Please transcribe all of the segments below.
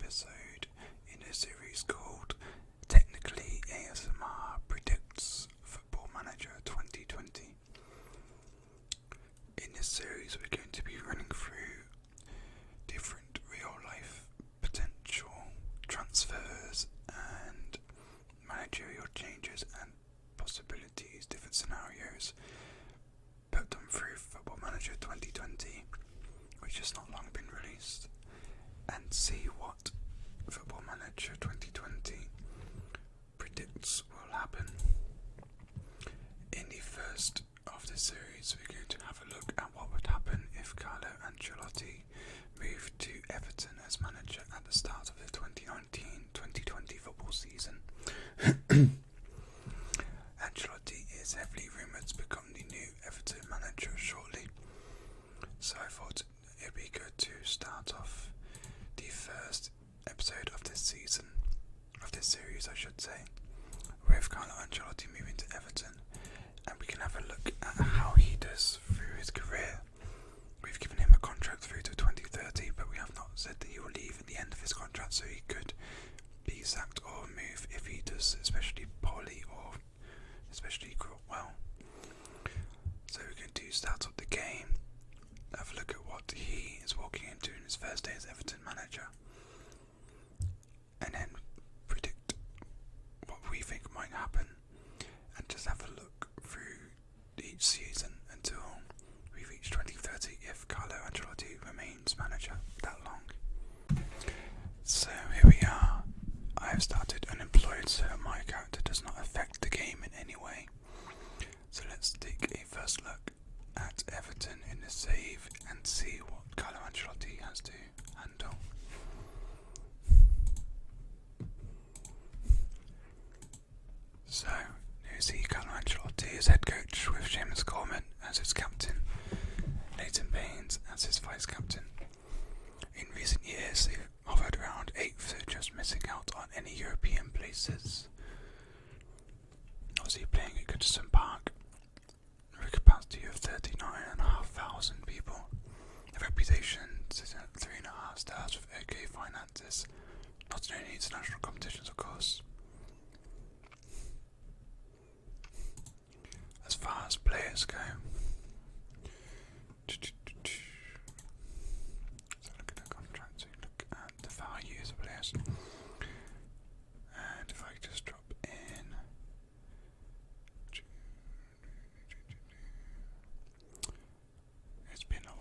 episode in a series called Technically ASMR Predicts Football Manager 2020. In this series we're going to be running through different real life potential transfers and managerial changes and possibilities, different scenarios, put them through Football Manager 2020, which has not long been released, and see what Football Manager 2020 predicts will happen. In the first of the series, we're going to have a look at what would happen if Carlo Ancelotti moved to Everton as manager at the start of the 2019-2020 football season. Ancelotti is heavily rumoured to become the new Everton manager shortly, so I thought it'd be good to start off the first episode of this season, of this series I should say, with Carlo Ancelotti moving to Everton, and we can have a look at how he does through his career. We've given him a contract through to 2030, but we have not said that he will leave at the end of his contract, so he could be sacked or move if he does especially poorly or especially well. So we're going to start up the game, have a look at what he is walking into in his first day as Everton manager, and then predict what we think might happen, and just have a look through each season until we reach 2030 if Carlo Ancelotti remains manager that long. So here we are. I have started unemployed, so my character does not affect the game in any way. So let's take a first look at Everton in the save and see what Carlo Ancelotti has to handle. So you see Carlo Ancelotti as head coach with Seamus Coleman as his captain, Nathan Baines as his vice captain. In recent years they've hovered around 8th, so just missing out on any European places. Obviously playing at Goodison Park with a capacity of 39,500 people. The reputation sits at 3.5 stars with OK finances, not in any international competitions of course. As far as players go, so look at the contract, so look at the values of players, and if I just drop in it's been a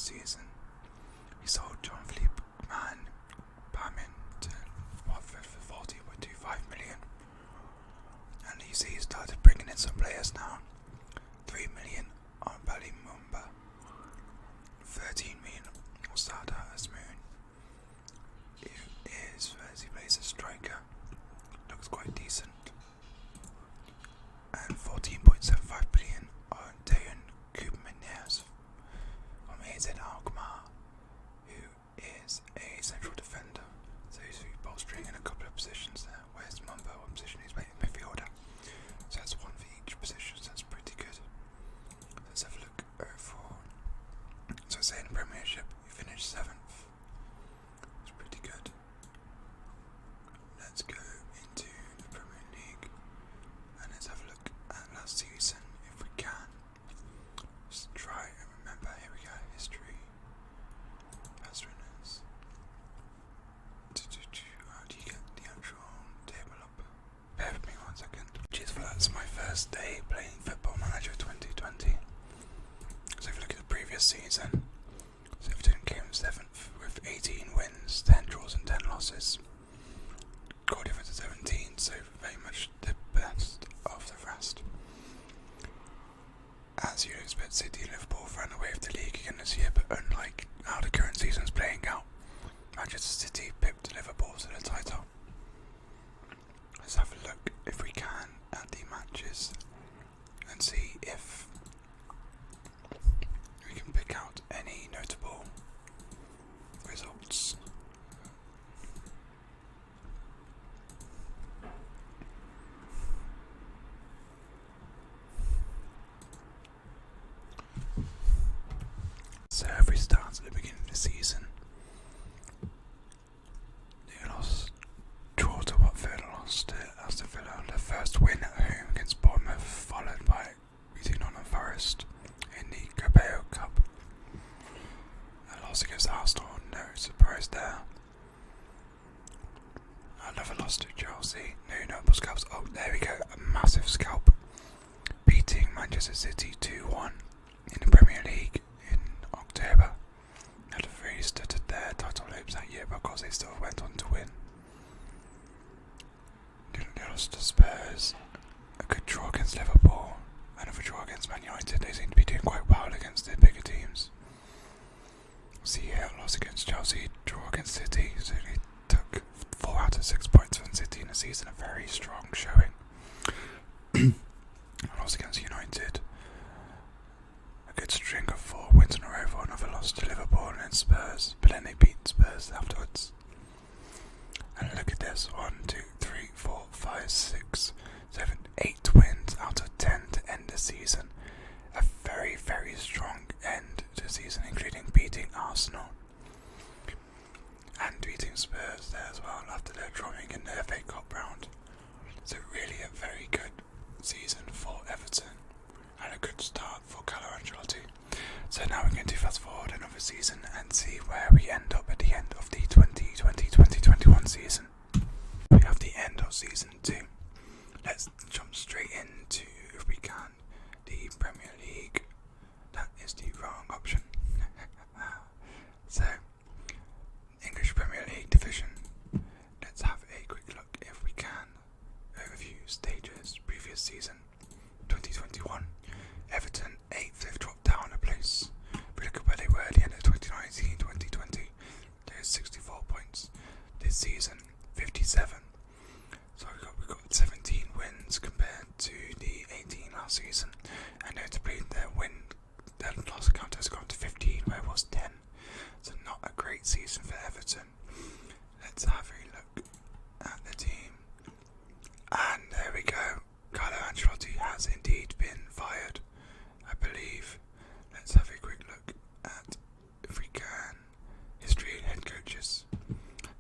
season. He sold John Philippe Bamin to Watford for 40.25 million. And you see he started bringing in some players now. 3 million on Balimumba, 13 million on Sada Asmoon, who is, as he plays a striker, looks quite decent. And 14.75 billion on Dayan Koopmeiners from AZ Alkmaar, who is a central defender. So he's bolstering in a couple of positions there. Where's Mumba? What position he's playing? Midfielder. So that's one for each position, so that's pretty good. Let's have a look overall. So say in the Premiership, he finished 7th. It's pretty good. Let's go into the Premier League and let's have a look at last season if we can. Just try and remember. Here we go. History. Past winners. How do you get the actual table up? Bear with me 1 second. Cheers for that. It's my first day playing Football Manager 2020. So if you look at the previous season, so Everton came 7th with 18 wins, 10 draws and 10 losses. Goal difference of 17, so very much the best of the rest. As you'd expect, City and Liverpool ran away with the league again this year, but unlike how the current season's playing out, Manchester City pipped Liverpool to the title. Let's have a look, if we can, at the matches and see if we can pick out any notable results. So if we start at the beginning of the season, they lost, draw to Watford, lost to Aston Villa, their first win at home against Bournemouth, followed by beating Nottingham Forest in the Carabao Cup. A loss against Arsenal, no surprise there. Another loss to Chelsea, no notable scalps. Oh, there we go, a massive scalp, beating Manchester City 2-1 in the Premier League in October. Had really stuttered their title hopes that year, but of course they still went on to win. They lost to Spurs, a good draw against Liverpool, another draw against Man United. They seem to be doing quite well against the bigger teams. See here, loss against Chelsea, draw against City, so they took 4 out of 6 points from City in the season, a very strong showing. Loss against United, a good string of 4 wins in a row for another loss to Liverpool and then Spurs, but then they beat Spurs afterwards. And look at this, 1, 2, 3, 4, 5, 6, 7, 8 wins out of 10 to end the season. A very, very strong end to the season, including beating Arsenal and beating Spurs there as well after their drawing in the FA Cup round. So really a very good season for Everton and a good start for Carlo Ancelotti. So now we're going to fast forward another season and see where we end up at the end of the 2020-2021 season. We have the end of season 2. Let's jump straight into, if we can, the Premier League. That is the wrong option. So, English Premier League division. Let's have a quick look, if we can. Overview stages, previous season, 2021. Everton 8th, they've dropped down a place. If we look at where they were at the end of 2019-2020, there's 64 points. This season, 57. So we've got 17 wins compared to the 18 last season. And notably, their loss count has gone to 15, where it was 10. So not a great season for Everton. Let's have a look at the team. And there we go. Carlo Ancelotti has indeed been fired, I believe. Let's have a quick look at, if we can, history and head coaches.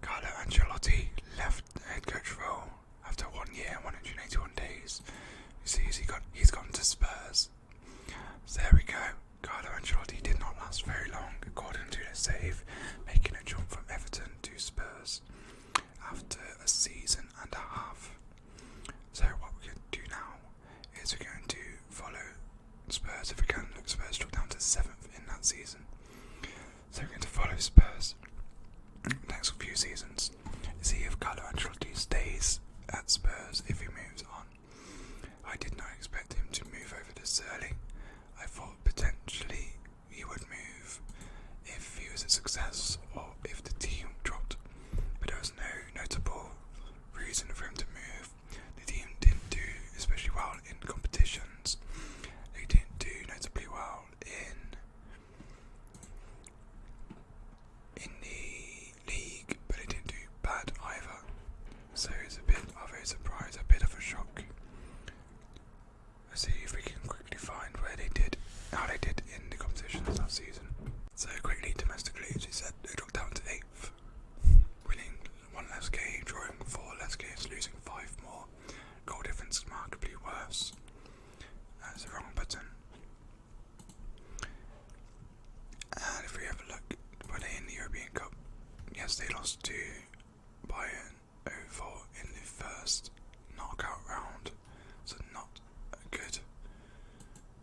Carlo Ancelotti left the head coach role after 1 year and 181 days. You see, he's gone to Spurs. So there we go. Carlo Ancelotti did not last very long, according to the save, making a jump from Everton to Spurs after a season and a half. So what we're going to do now is we're going to follow Spurs if we can. Look, Spurs dropped down to 7th in that season. with Spurs next few seasons. See if Carlo Ancelotti stays at Spurs if he moves on. I did not expect him to move over this early. I thought potentially he would move if he was a success or if the team dropped, but there was no notable reason for him to move. The team didn't do especially well in competitions. They didn't do notably well in the league, but they didn't do bad either. So it's a bit of a surprise, a bit of a shock. Let's see if we can quickly find how they did in the competitions last season. So quickly, domestically, as you said, they dropped down to 8th, winning 1 less game, drawing 4 less games, losing 5 more. Goal difference markedly worse. That's the wrong button. And if we have a look, were they in the European Cup? Yes, they lost to Bayern 0-4 in the first knockout round, so not good.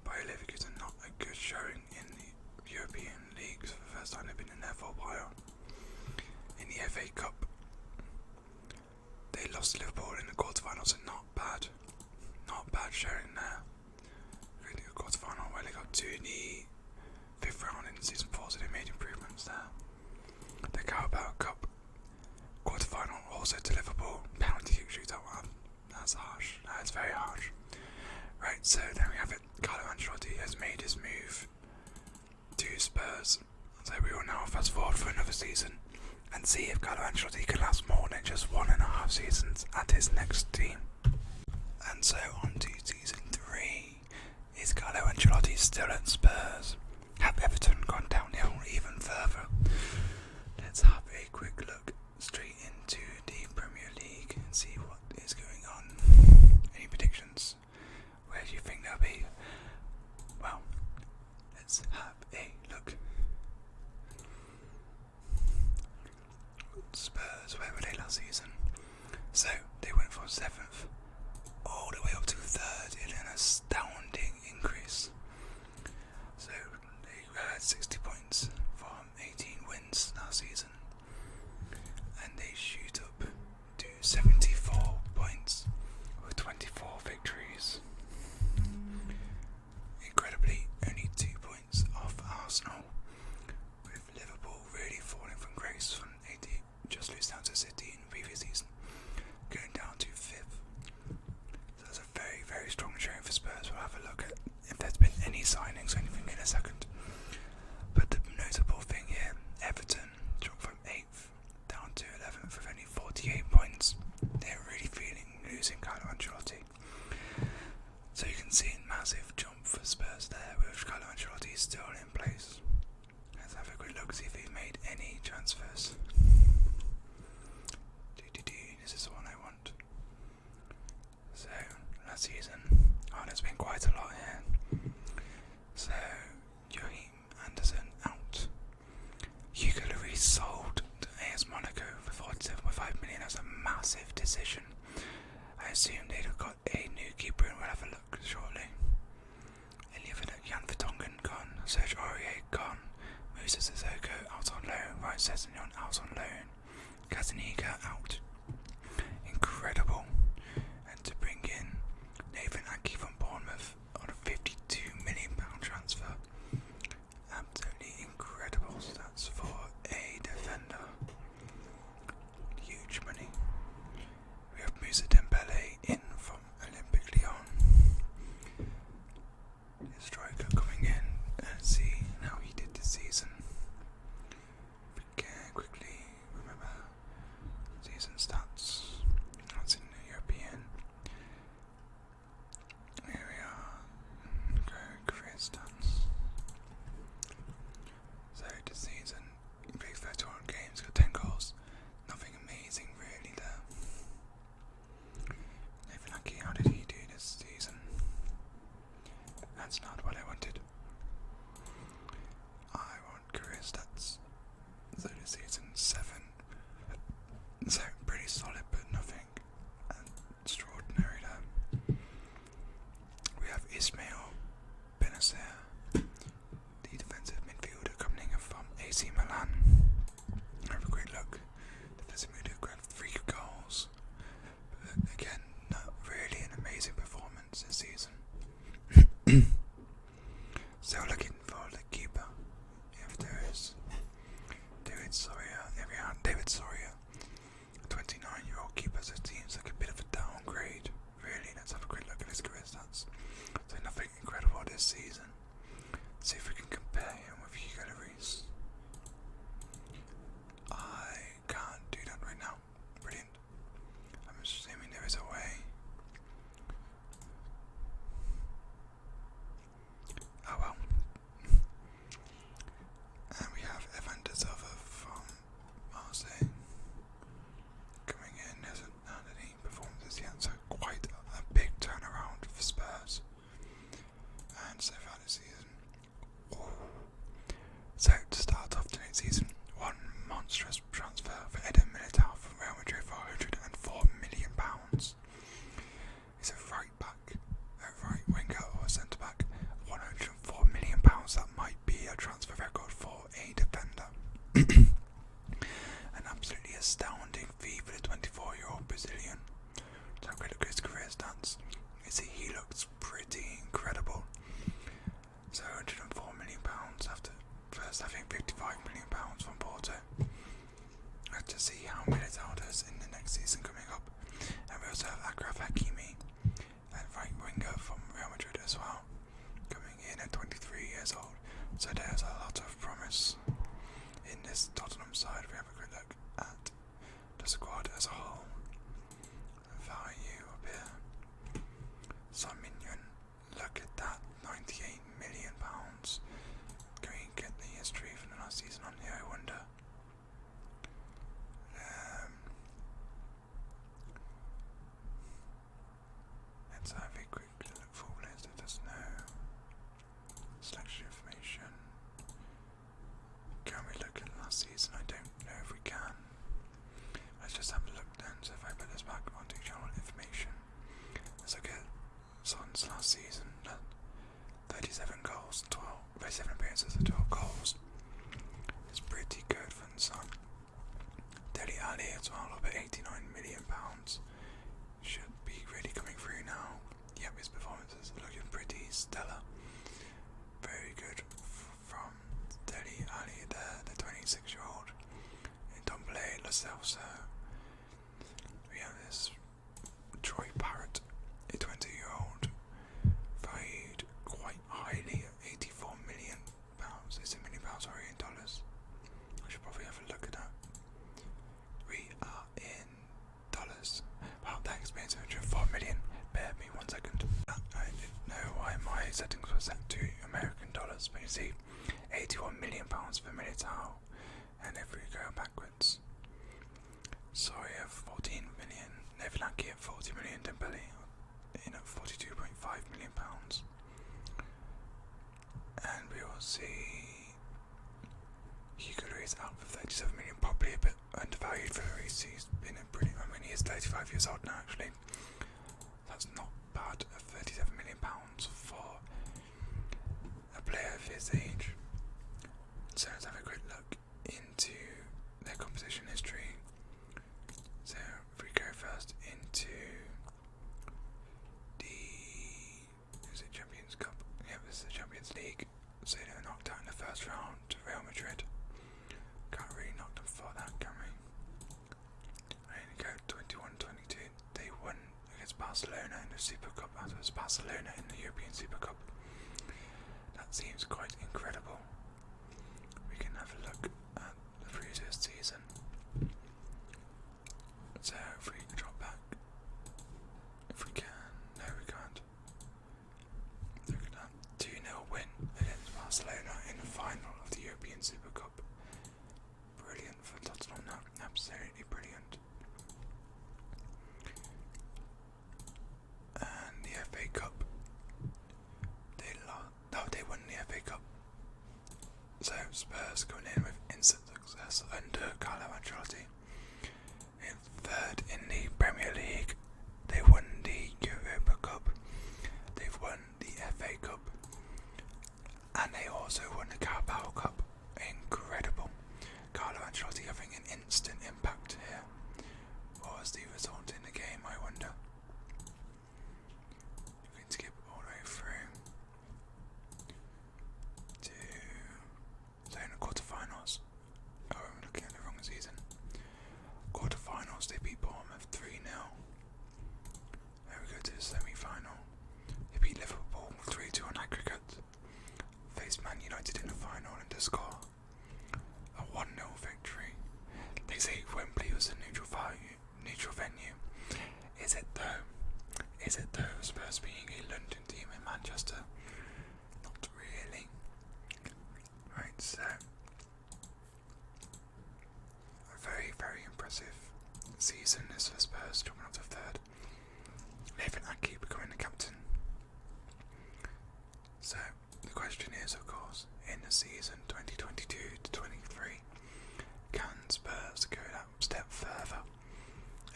Bayer Leverkusen, not a good showing in the European leagues for the first time they've been in there for a while. In the FA Cup, they lost to Liverpool in the quarterfinals, so not bad showing there. Really good quarterfinal where they got to the 5th round in season 4, so they made improvements there. The Carabao Cup quarterfinal also to Liverpool, penalty kick shootout. That's harsh. That's very harsh. Right, so there we have it. Carlo Ancelotti has made his move to Spurs. So we will now fast forward for another season and see if Carlo Ancelotti can last more than just 1.5 seasons at his next team. And so on to season 3. Is Carlo Ancelotti still at Spurs? Have Everton gone downhill even further? Let's have a quick look straight into the Premier League and see what is going on. Any predictions? Where do you think they'll be? Well, let's have a look. Spurs, where were they last season? So, they went from 7th all the way up to 3rd in an astounding increase. So, they had 60 points from 18 wins last season. And they shoot up to 74 points with 24 victories. Incredibly, only 2 points off Arsenal, with Liverpool really falling from grace from 80, just lose down to City in the previous season, going down to 5th. So that's a very, very strong showing for Spurs. We'll have a look at if there's been any signings or anything in a second. But the notable thing here, Everton dropped from 8th down to 11th with only 48 points. They're really feeling losing Carlo Ancelotti. So you can see a massive jump for Spurs there with Carlo Ancelotti still in place. Let's have a quick look, see if he made any transfers. This is the one I want. So, last season, there's been quite a lot here. So, Joachim Anderson out. Hugo Lloris sold to AS Monaco for 47.5 million. That's a massive decision. I assume they'd have got a new keeper and we'll have a look shortly. Jan Vertonghen gone, Serge Aurier gone, Moussa Sissoko out on loan, Ryan Sessegnon out on loan, Gazaniga out. Incredible. And to bring in Nathan Ake from Bournemouth on a £52 million transfer. Absolutely incredible stats for a defender. Huge money. We have Moussa Dembele in from Olympique Lyon. Striker coming in. Let's see how he did this season. We can quickly remember season stats. That's in the European. Here we are. Career stats. So this season, he played 31 games, got 10 goals. Nothing amazing really there. Nathan Ake, how did he do this season? That's not what I wanted. I want career stats. So this season 7. So pretty solid, but nothing extraordinary there. We have Ismail Benacer, the defensive midfielder coming in from AC Milan. I think £55 million from Porto. Let's just see how Militao does in the next season coming up. And we also have Achraf Hakimi, and right winger from Real Madrid as well, coming in at 23 years old. So there's a lot of promise in this Tottenham side. We have a quick look at the squad as a whole. Value up here. Son Minion, look at that, £98 million. Can we get the history from the last season on here, I wonder? Let's have a quick look for players that there's no selection information. Can we look at last season? I don't know if we can. Let's just have a look then. So if I put this back onto general information, let's look at Son's last season. 37 goals, 37 appearances and 12 goals. It's pretty good for the Son. Dele Alli as well, over £89 million. Should be really coming through now. Yep, his performances are looking pretty stellar. Very good from Dele Alli there, the 26-year-old. And Dombele, Lo Celso. We have this Troy Parrott, a 20-year-old, valued quite highly at £84 million. It's £1 million, sorry, in dollars. I should probably have a look at that. We are in dollars. Wow, that explains $104 million. Bear me 1 second. I didn't know why my settings were set to American dollars, but you see, £81 million for Militao. And if we go backwards, so we have 14 million, Nevilaki at 40 million, Dembele in at 42.5 million pounds. And we will see Hugo Lloris out for 37 million, probably a bit undervalued for Lloris. He's been a pretty, I mean, he is 35 years old now actually. That's not bad at 37 million pounds for a player of his age. So let's have a quick look into their competition history. So if we go first into the Champions Cup. Yeah, this is the Champions League. So they were knocked out in the first round to Real Madrid. Can't really knock them for that, can we? And go 21-22. They won against Barcelona in the Super Cup. That was Barcelona in the European Super Cup. That seems quite incredible. We can have a look at the previous season. So if we drop back, if we can, no we can't. Look at that, 2-0 win against Barcelona in the final of the European Super Cup. Brilliant for Tottenham, absolutely brilliant. And the FA Cup, they won the FA Cup. So Spurs going in with instant success under Carlo Ancelotti. In third in the Premier League, they won the Europa Cup, they've won the FA Cup, and they also won the Carabao Cup. Incredible. Carlo Ancelotti having an instant impact here. What was the result in the game, I wonder? We can skip all the way through to the quarterfinals. Oh, I'm looking at the wrong season. Quarterfinals, they beat Bournemouth 3-0. There we go to the semi-final. They beat Liverpool 3-2 on aggregate. Faced Man United in the final and to score a 1-0 victory. They say Wembley was a neutral venue. Is it though? Is it though? Spurs being a London team in Manchester? Not really. Right, so a very, very impressive season this for Spurs, dropping out to third. Nathan Ake becoming the captain. So the question is, of course, in the season 2022-23, can Spurs go that step further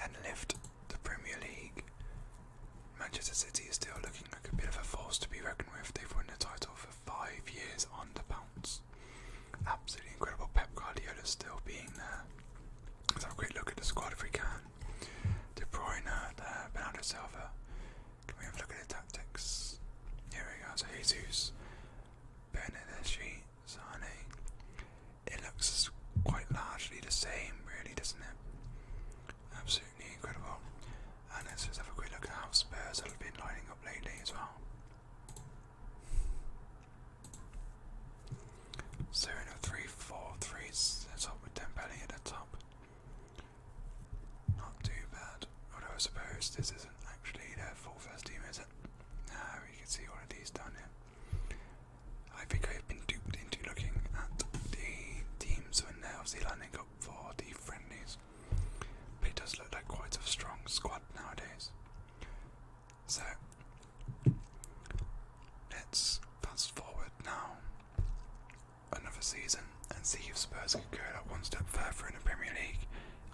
and lift the Premier League? Manchester City is still looking like a bit of a force to be reckoned with. They've won the title for 5 years on the bounce. Absolutely incredible. Pep Guardiola still being there. Let's have a quick look at the squad if we can. De Bruyne there, Bernardo Silva. Can we have a look at the tactics? Here we go. So Jesus, Bernardeschi, Sane, Spurs could go that one step further in the Premier League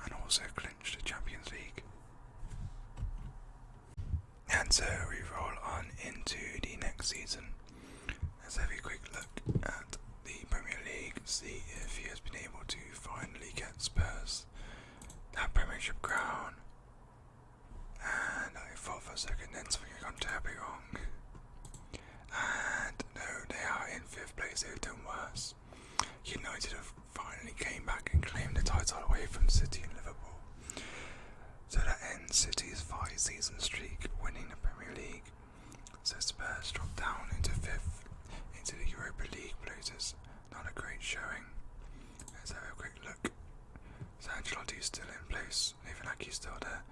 and also clinch the Champions League. And so we roll on into the next season. Let's have a quick look at the Premier League, see if he has been able to finally get Spurs that Premiership crown. And I thought for a second then something had gone terribly wrong. And no, they are in 5th place, they've done worse. United have finally came back and claimed the title away from City and Liverpool. So that ends City's 5-season streak winning the Premier League. So Spurs dropped down into 5th into the Europa League places. Not a great showing. Let's have a quick look. So Ancelotti's still in place. Nathan still there.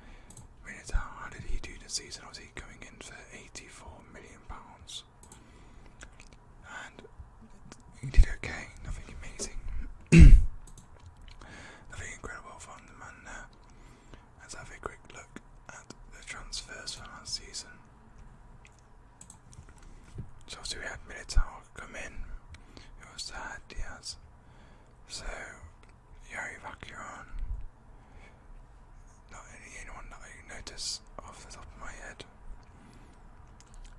How did he do this season? Was he coming in for £84 million? And he did okay. Nothing amazing. Nothing incredible from the man there. Let's have a quick look at the transfers from last season. So obviously we had Militao come in. We also had Diaz. So Yari Vakiron. Not anyone that I notice off the top of my head.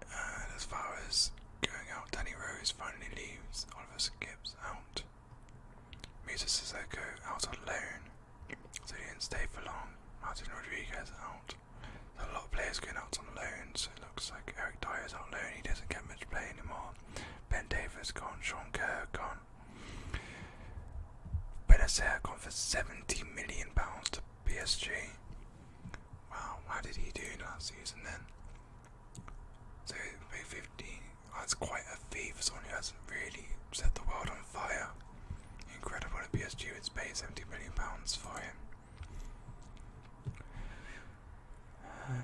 And as far as going out, Danny Rose finally leaves. Oliver Skips out. Musa Sissoko out on loan, so he didn't stay for long. Martin Rodriguez out. There's a lot of players going out on loan, so it looks like Eric Dyer's out loan. He doesn't get much play anymore. Ben Davis gone. Sean Kerr gone. Benacer gone for £70 million to PSG. Wow, how did he do last season then? So pay 15. That's quite a fee for someone who hasn't really set the world on fire. Incredible that PSG would pay £70 million for him.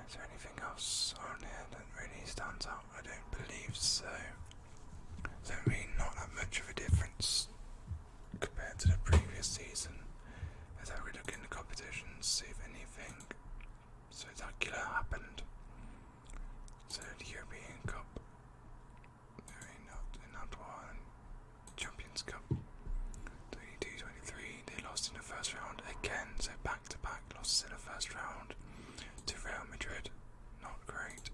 Is there anything else on here that really stands out? I don't believe so. So really not that much of a difference compared to the previous season. As I look in the competitions, see if anything spectacular happened. So the European Cup, not one. Champions Cup 22-23, they lost in the first round again, so back to back losses in the first round to Real Madrid. Not great.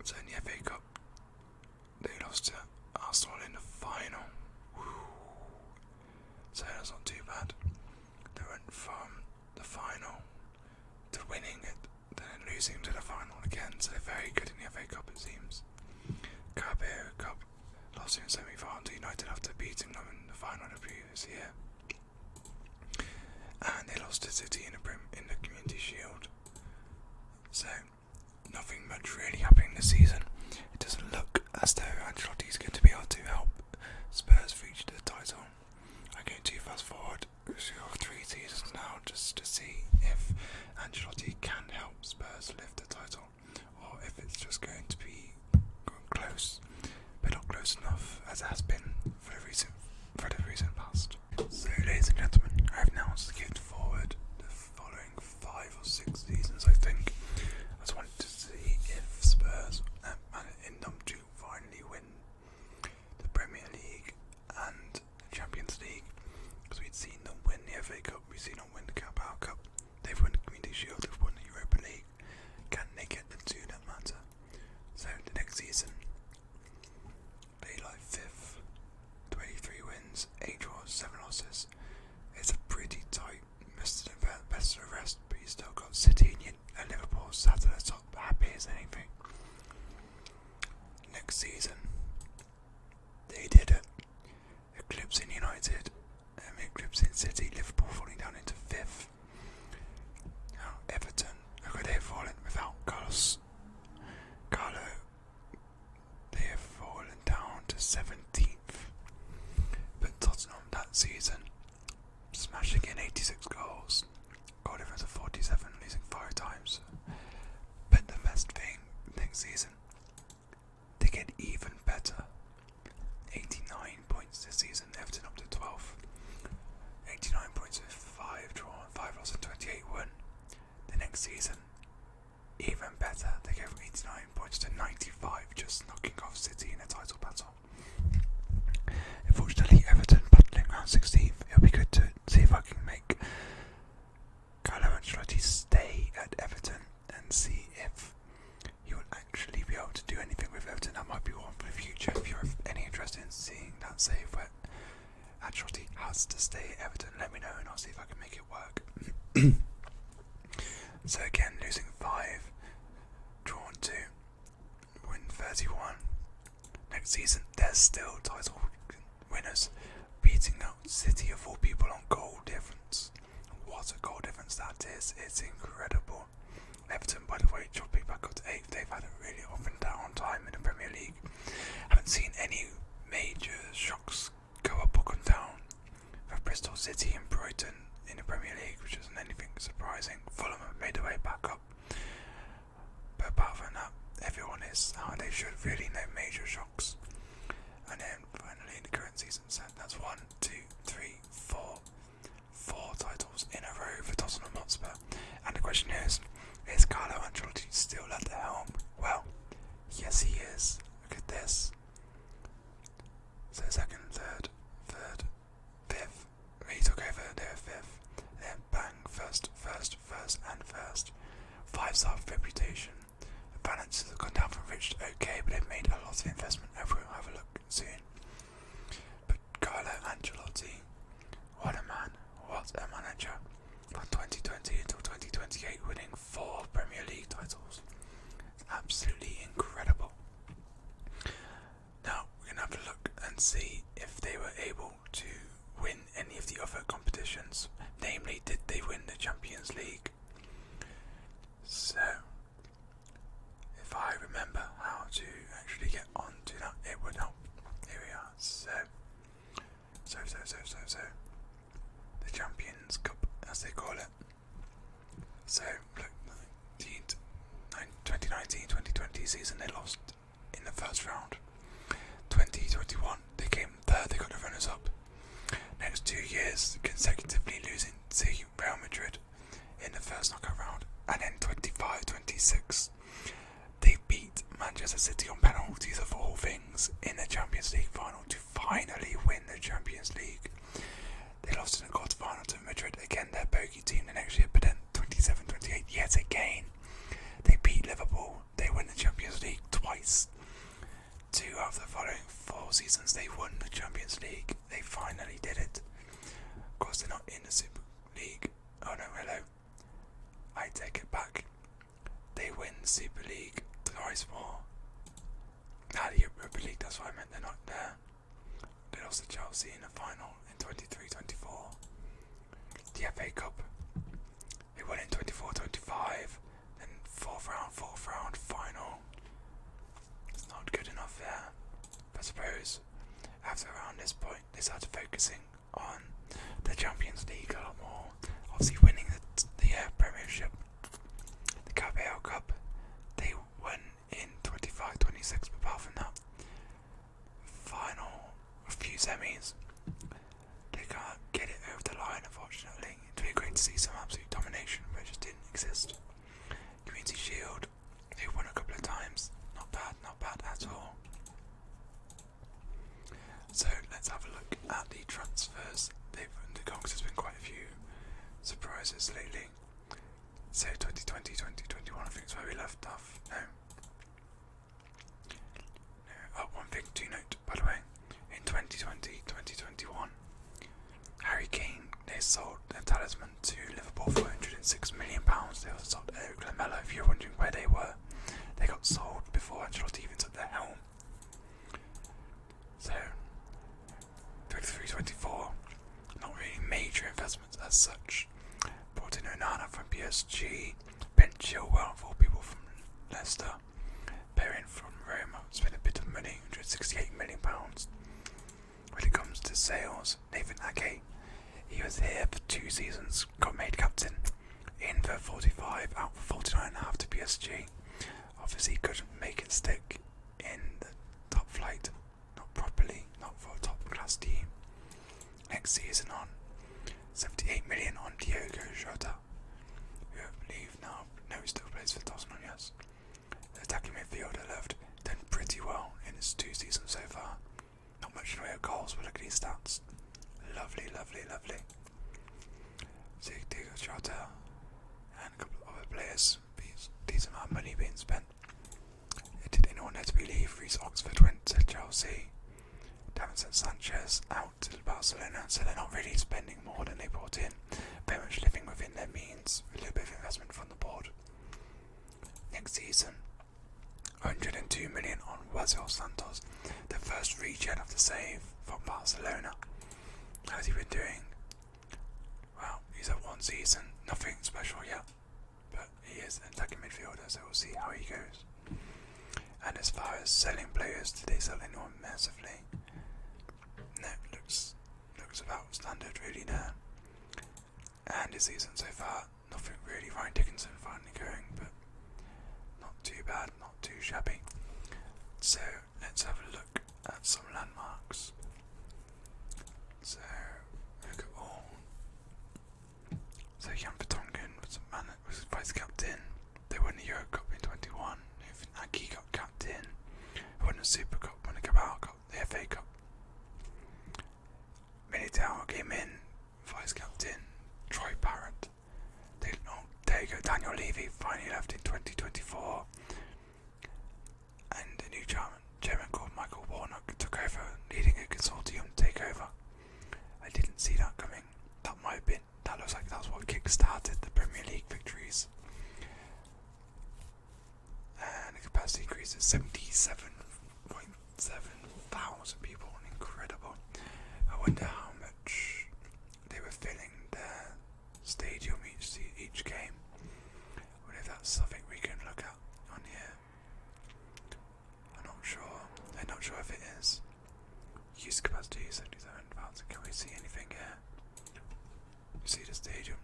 So in the FA Cup, they lost to Arsenal in the final. So that's not too bad. They went from the final to winning it, then losing to the final again, so they're very good in the FA Cup it seems. Carabao Cup, lost in semi-final to United after beating them in the final the previous year. And they lost to City in the Community Shield. So nothing much really happening this season. It doesn't look as though Ancelotti's going to be able to help Spurs reach the title. I'm going to fast forward 3 seasons now just to see if Ancelotti can help Spurs lift the title, or if it's just going to be close, but not close enough as it has been for the recent past. So, ladies and gentlemen, I have now skipped forward the following 5 or 6 seasons, I think. I just wanted to see if Spurs end up to finally win the Premier League and the Champions League, because we'd seen them win the FA Cup, we'd seen them win the Carabao Cup, they've won the Community Shield, they've won the Europa League. Can they get the two that matter? So the next season, they lie 5th, 23 wins, 8 draws, 7 losses. It's a pretty tight best of the rest, but you still got City and Liverpool sat at the top, happy as anything. Next season, they did it. Eclipsing United, eclipsing City, Liverpool falling down into 5th. Now Everton, look where they've fallen without Carlo. They have fallen down to 17th. But Tottenham that season, smashing in 86 goals, goal difference of 47, losing 5 times. But the best thing next season, they get even better. 89 points this season, Everton up to 12th. 89 points with 5 drawn, 5 lost and 28 won. The next season, even better, they go from 89 points to 95. just knocking off City in a title battle. Unfortunately, Everton battling round 16th. It'll be good to see if I can make Carlo Ancelotti stay at Everton and see if he will actually be able to do anything with Everton. That might be one for the future. If you're any interest in seeing that save where Ancelotti has to stay at Everton, let me know and I'll see if I can make it work. So again, losing 5, drawn 2, win 31. Next season, there's still title winners, beating out City of all people on goal difference. What a goal difference that is! It's incredible. Everton, by the way, dropping back up to 8th. They've had a really up and down time in the Premier League. Haven't seen any major shocks go up or come down for Bristol City and Brighton in the Premier League, which isn't anything surprising. Fulham have made their way back up, but apart from that, everyone is how they should. Really, no major shocks. And then finally, in the current season, so that's 1, 2, 3, 4 titles in a row for Tottenham Hotspur. And the question is Carlo Ancelotti still at the helm? Well, yes, he is. Look at this. So second, third, 5th. He took over, they were 5th. Then bang, first, and first. 5-star reputation. The balances have gone down from rich to okay, but they've made a lot of investment. Everyone will have a look soon. But Carlo Ancelotti, what a man, what a manager. From 2020 until 2028, winning 4 Premier League titles. It's absolutely incredible. Now, we're going to have a look and see if they were able to win any of the other competitions. Namely, did they win the Champions League? So, if I remember how to actually get onto that, it would help. Here we are. So. The Champions Cup, as they call it. So, look, 2019-2020 season, they lost in the first round. 2021, they came third, they got the runners-up. Next 2 years, consecutively losing to Real Madrid in the first knockout round. And then 25-26, they beat Manchester City on penalties of all things in the Champions League final to finally win the Champions League. They lost in the quarter-final to Madrid, again their bogey team the next year, but then 27-28 yet again. They beat Liverpool, they win the Champions League twice. 2 out of the following 4 seasons they won the Champions League. They finally did it. Of course they're not in the Super League. Oh no, hello. I take it back. They win the Super League twice more. The Europa League, that's what I meant, they're not there. They lost to Chelsea in the final in 23-24. The FA Cup, they won in 24-25, then fourth round final. It's not good enough there. I suppose after around this point they started focusing on the Champions League a lot more. Obviously winning the Premiership, the Carabao Cup, they won in 25-26, but apart from that, final, a few semis, they can't get it over the line, unfortunately. It'd be great to see some absolute domination, but it just didn't exist. Community Shield, they won a couple of times, not bad at all. So let's have a look at the transfers. The Congress has been quite a few surprises lately. So 2020, 2021, I think is where we left off. No. Oh, one thing to note, by the way. In 2020, 2021, Harry Kane, they sold their talisman to Liverpool for £106 million. They also sold Eric Lamela, if you're wondering where they were. They got sold before Ancelotti even took their helm. So, 23-24, not really major investments as such. Brought in Onana from PSG, Ben Chilwell, for people from Leicester, Perrin from Roma, spent a bit of money, £168 million. When it comes to sales, Nathan Ake, he was here for 2 seasons, got made captain, in for 45, out for 49.5 to PSG. Obviously couldn't make it stick in the top flight, not properly, not for a top class team. Next season on, 78 million on Diogo Jota, who I believe now, no, he still plays for Tottenham, yes. The attacking midfielder left, done pretty pretty well in his 2 seasons so far. Not much in the way of goals, but look at his stats. Lovely, lovely, lovely. So Diego Jota and a couple of other players. Decent amount of money being spent. Did anyone know to believe Reece Oxford went to Chelsea? Davinson Sanchez out to Barcelona, so they're not really spending more than they brought in. Very much living within their means, a little bit of investment from the board. Next season, 102 million on Wazil Santos, the first regen of the save from Barcelona. How's he been doing? Well, he's had 1 season, nothing special yet, but he is an attacking midfielder, so we'll see how he goes. And as far as selling players, did they sell anyone massively? No, looks about standard really there. And his season so far, nothing really. Ryan Dickinson finally going, but not too bad, not too shabby. So let's have a look at some landmarks. So look at all. So Jan Vertonghen was vice captain. They won the Euro Cup in 21. Aki got captain. Won the Super Cup, won the Carabao Cup, the FA Cup. Militao came in, vice captain. Troy Parrott. There you go, Daniel Levy finally left in 2024. And the new chairman called Michael Warnock took over, leading a consortium takeover. I didn't see that coming. That looks like that's what kick-started the Premier League victories. And the capacity increases 77.7 thousand people, incredible. I wonder how much they were filling their stadium each game. I wonder if that's something we can look at on here. I'm not sure if it is. Use capacity 77,000. Can we see anything here? You see the stadium?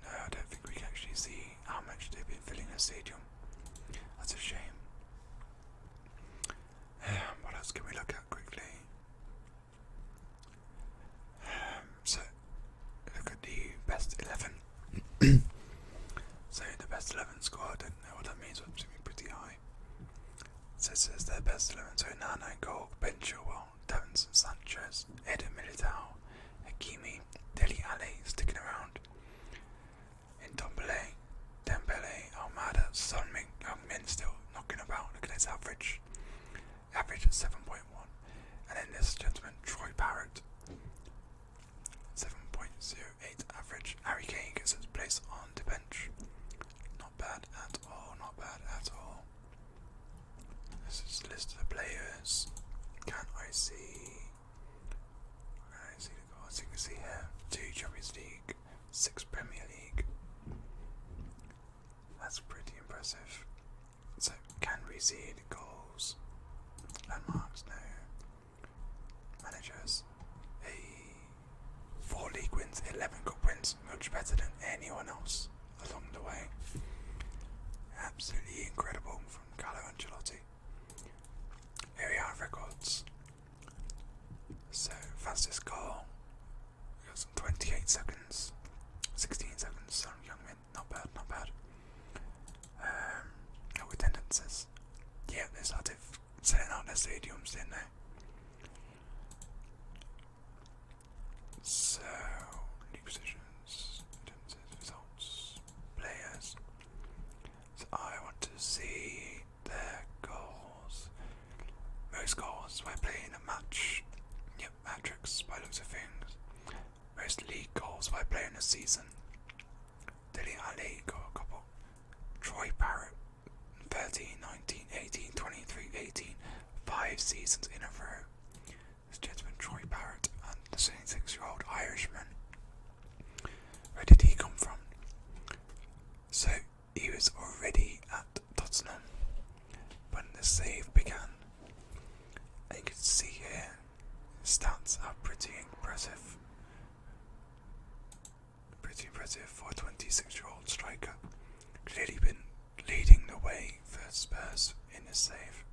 No, I don't think we can actually see how much they've been filling the stadium. That's a shame. What else can we look at quickly? So, look at the best 11. So, the best 11 squad, I don't know what that means, but it's pretty high. So, it says their best 11. So, Nana in goal, Ben Chilwell, Davinson Sanchez, Eder Militao, Hakimi, Dele Alli sticking around. In Dembele, Almada, Son Heung-min still knocking about. Look at his average. Average at 7.1. And then this gentleman, Troy Parrott, 7.08 average. Harry Kane gets his place on the bench. Not bad at all, not bad at all. This is the list of the players. Can I see the goals? You can see here, 2 Champions League, 6 Premier League. That's pretty impressive. So, can we see the goals? Landmarks? No. Managers? 4 league wins, 11 cup wins, much better than anyone else along the way. Absolutely incredible from Carlo Ancelotti. Here we are, records. So, fastest goal, it was 28 seconds, 16 seconds, Son Heung-min, not bad, not bad. No attendances. Yeah, they started selling out their stadiums, didn't they? So, league positions, attendances, results, players. So I want to see their goals. Most goals by playing a match. Yep, hat-tricks by looks of things. Most league goals by playing a season. Dele Alli got a couple. Troy Parrott, 13, 19, 18, 23, 18. 5 seasons in a row. This gentleman, Troy Parrott, and the 76-year-old Irishman. Where did he come from? So, he was already at Tottenham when the save began. And you can see here, his stats are pretty impressive. Pretty impressive for a 26-year-old striker. Clearly been leading the way for Spurs in this save.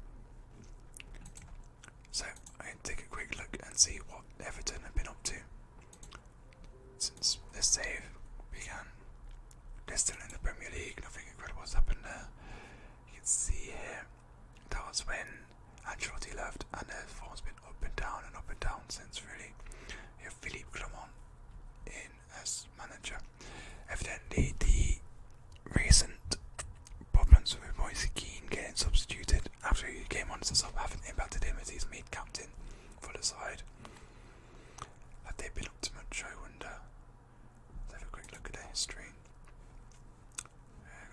So, I'm going to take a quick look and see what Everton have been up to since this save began. They're still in the Premier League, nothing incredible has happened there. You can see here, that was when Moise Keane getting substituted after he came on as a sub haven't impacted him as he's made captain for the side. Have they been up to much, I wonder? Let's have a quick look at their history.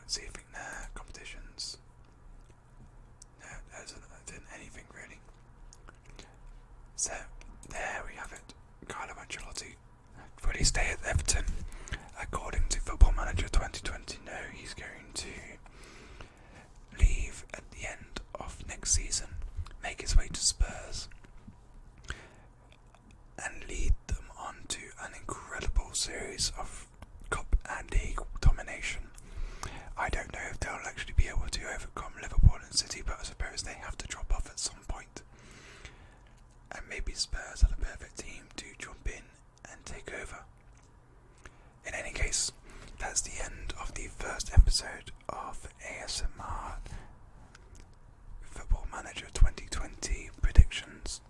Let's see if in their competitions. No, there isn't anything really. So, there we have it. Carlo Ancelotti will he stay at Everton? According to Football Manager 2020, no, he's going to leave at the end of next season, make his way to Spurs, and lead them on to an incredible series of Cup and League domination. I don't know if they'll actually be able to overcome Liverpool and City, but I suppose they have to drop off at some point. And maybe Spurs are the perfect team to jump in and take over. In any case, that's the end of the first episode of ASMR Football Manager 2020 predictions.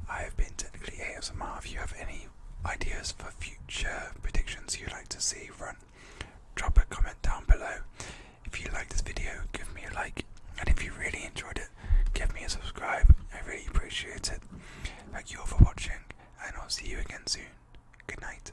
I have been technically ASMR. If you have any ideas for future predictions you'd like to see run, drop a comment down below. If you like this video, give me a like, and if you really enjoyed it, give me a subscribe. I really appreciate it. Thank you all for watching, and I'll see you again soon. Good night.